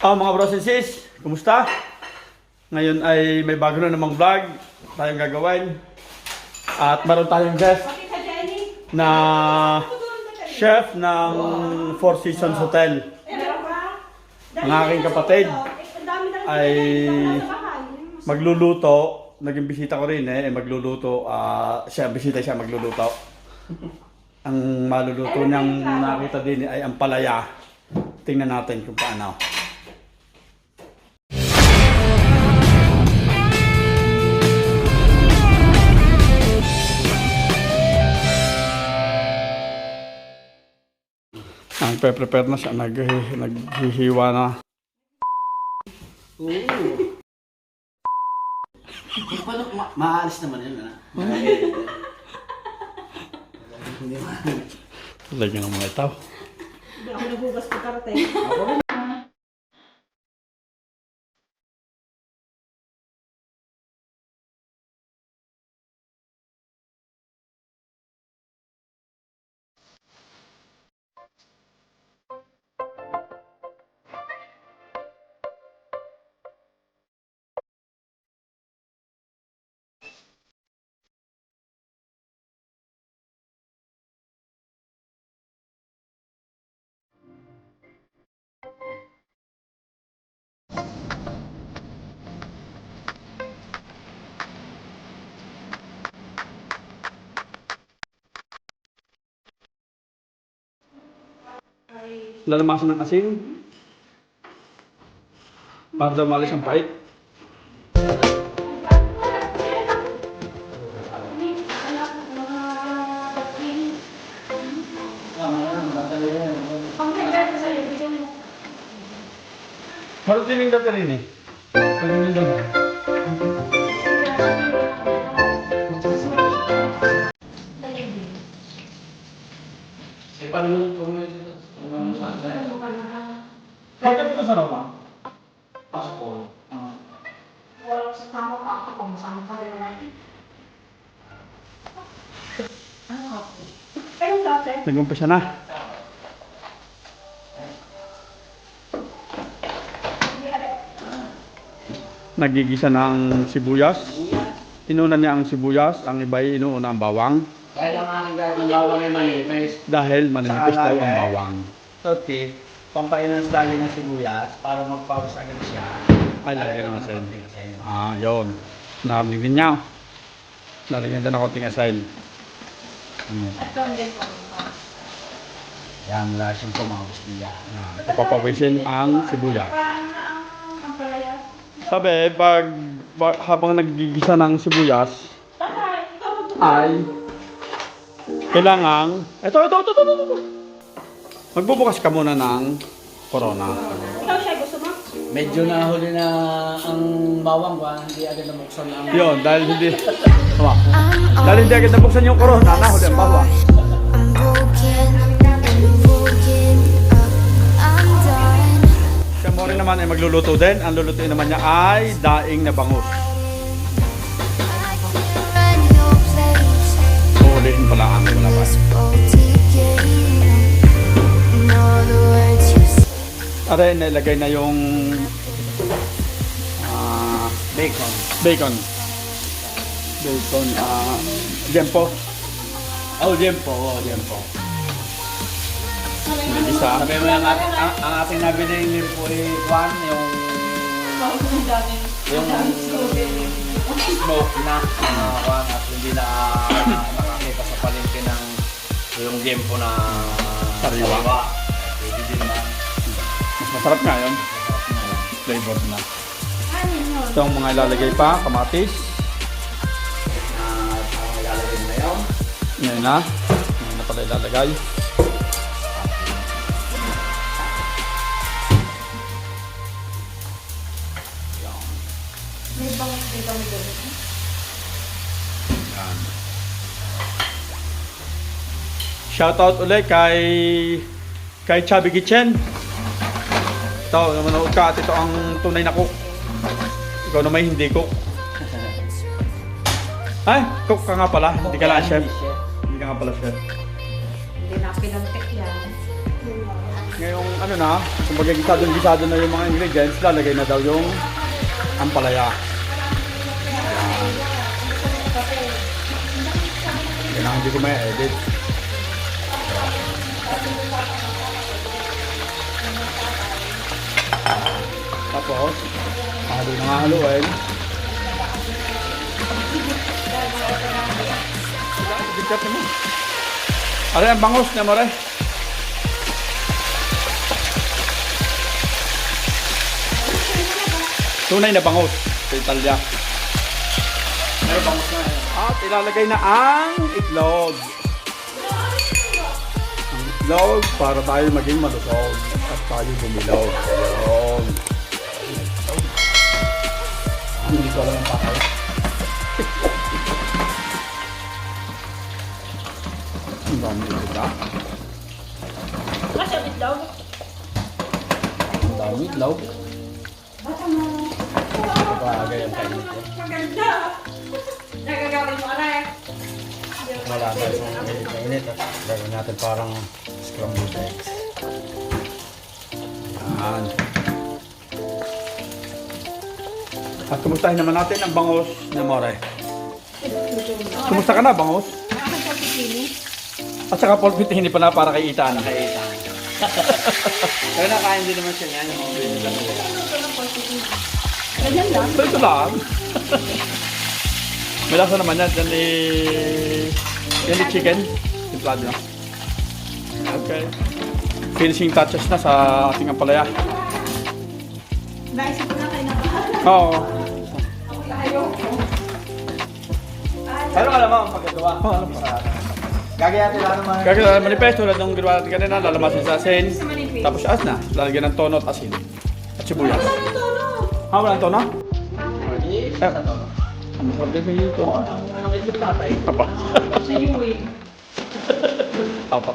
Mga bros and sis, kumusta? Ngayon ay may bago na namang vlog tayong gagawin. At meron tayong guest na chef ng Four Seasons Hotel. Ang aking kapatid ay magluluto. Naging bisita ko rin magluluto. Siya magluluto. Ang maluluto niyang nakita din ay ang palaya. Tingnan natin kung paano. Ang prepare na siya, naghihiwa na. Paano, maalis naman yun, ha? Lagyan ng mga itaw. Hindi ako nagugas ko karate. Lalamasan ng asin. Para daw malis ang pait. Harus dining daftar ini. Dining daftar. Paano mo dito? Bakit ito sa Roma? Passport. Wala sa tama ka ako kung saan ka rin natin. Ano ako? Ayun dati. Nag-umpisa na. Nagigisa ng sibuyas. Inuna niya ang sibuyas, ang iba ay inuuna ang bawang. Dahil ang aking gaya ng bawang ay manipis. Dahil maninipis daw ang bawang. So, tip, pampainan sa lagi ng sibuyas para magpawas agad siya. Ay, lalagyan naman sa yun. Narinig din niya. Lalagyan din ng konting asin. Ito hindi ko. Yan, wala siyang pumawis niya. Papawisin ang sibuyas. Parang ang palaya. Sabi, habang nagigisa ng sibuyas, Tatay, ikaw magbukas. ay kailangang ito. Magbubukas ka muna ng corona. Ikaw siya, gusto mo? Medyo nahuli na ang bawang ko, hindi agad nabuksan na ang... Yun, dahil hindi dahil hindi agad nabuksan yung corona, nahuli ang bawang. I'm broken and broken up. I'm done. Siya mo rin naman ay magluluto din. Ang lulutuin naman niya ay daing na bangus. I can't run your place. Ulitin pala ang wala pa. This OTK. And all the words you say. Aray, nilagay na yung Bacon. bacon. Gempo. Oh, Jempo. Isa. Sabi mo yung ang ating nabiling Jempo ay Juan, yung smoke na Juan at hindi na nakakita sa palengke ng yung Jempo na Sariwa. Pwede din naman. Mas masarap nga yun. Flavor na. Ano yun? Ito ang mga ilalagay pa, kamatis. At ang ilalagay na yun. Ngayon na. Ngayon na pala ilalagay. May bang doon? Yan. Shoutout ulit kay Chubby Kitchen. Ito, manood ka at ito ang tunay na cook. Ikaw na may hindi cook. Ay, cook ka nga pala. Hindi ka lang chef. Hindi ka nga pala chef. Hindi na pinantik yan. ngayong ano na, kumbaga gisado na yung mga ingredients, lalagay na daw yung ampalaya. Ayan. Yan ang hindi ko may edit. Tapos, halo na nga haluin. Bigat mo. Are ang bangos na mo, tunay na bangos sa Italia. May bangus na yun. At ilalagay na ang itlog. Ang itlog para tayo maging malusog at tayo bumilog. Ayun. Hindi ko alam ang pakay. Ang dami itlog ah. Kasi ang itlog. Ang dami itlog. Kapagay ang kainit ko. Maganda. Nagagawin mo na eh. Wala tayo sa mainit at gawin natin parang scrambled eggs. Yan. At kumustahin naman natin ang bangos na more. Kumusta ka na, bangos? Nakakang sa pipini. At saka pulpit hindi pa na para kay Itan. Pero nakain din naman siya yan. Yung mga pwede lang. Ganyan lang. So ito lang. May lasa naman yan. Yan ni chicken. Simplado lang. Okay. Finishing touches na sa ating ampalaya. Naisip ko na kayo na ba? Oo. Pero alam mo ang pagkagawa. Oh, alam mo. Gagaya natin lang naman. Kaya manifesto tulad ng ginawa natin kanina, lalamasin sa asin. Tapos as na. Lalagyan ng tono at asin. At sibuyas. Ha, walang tono? Ano sabi ko yung tono? Ang itlog tatay. Apa. Sa iyo eh. Apa.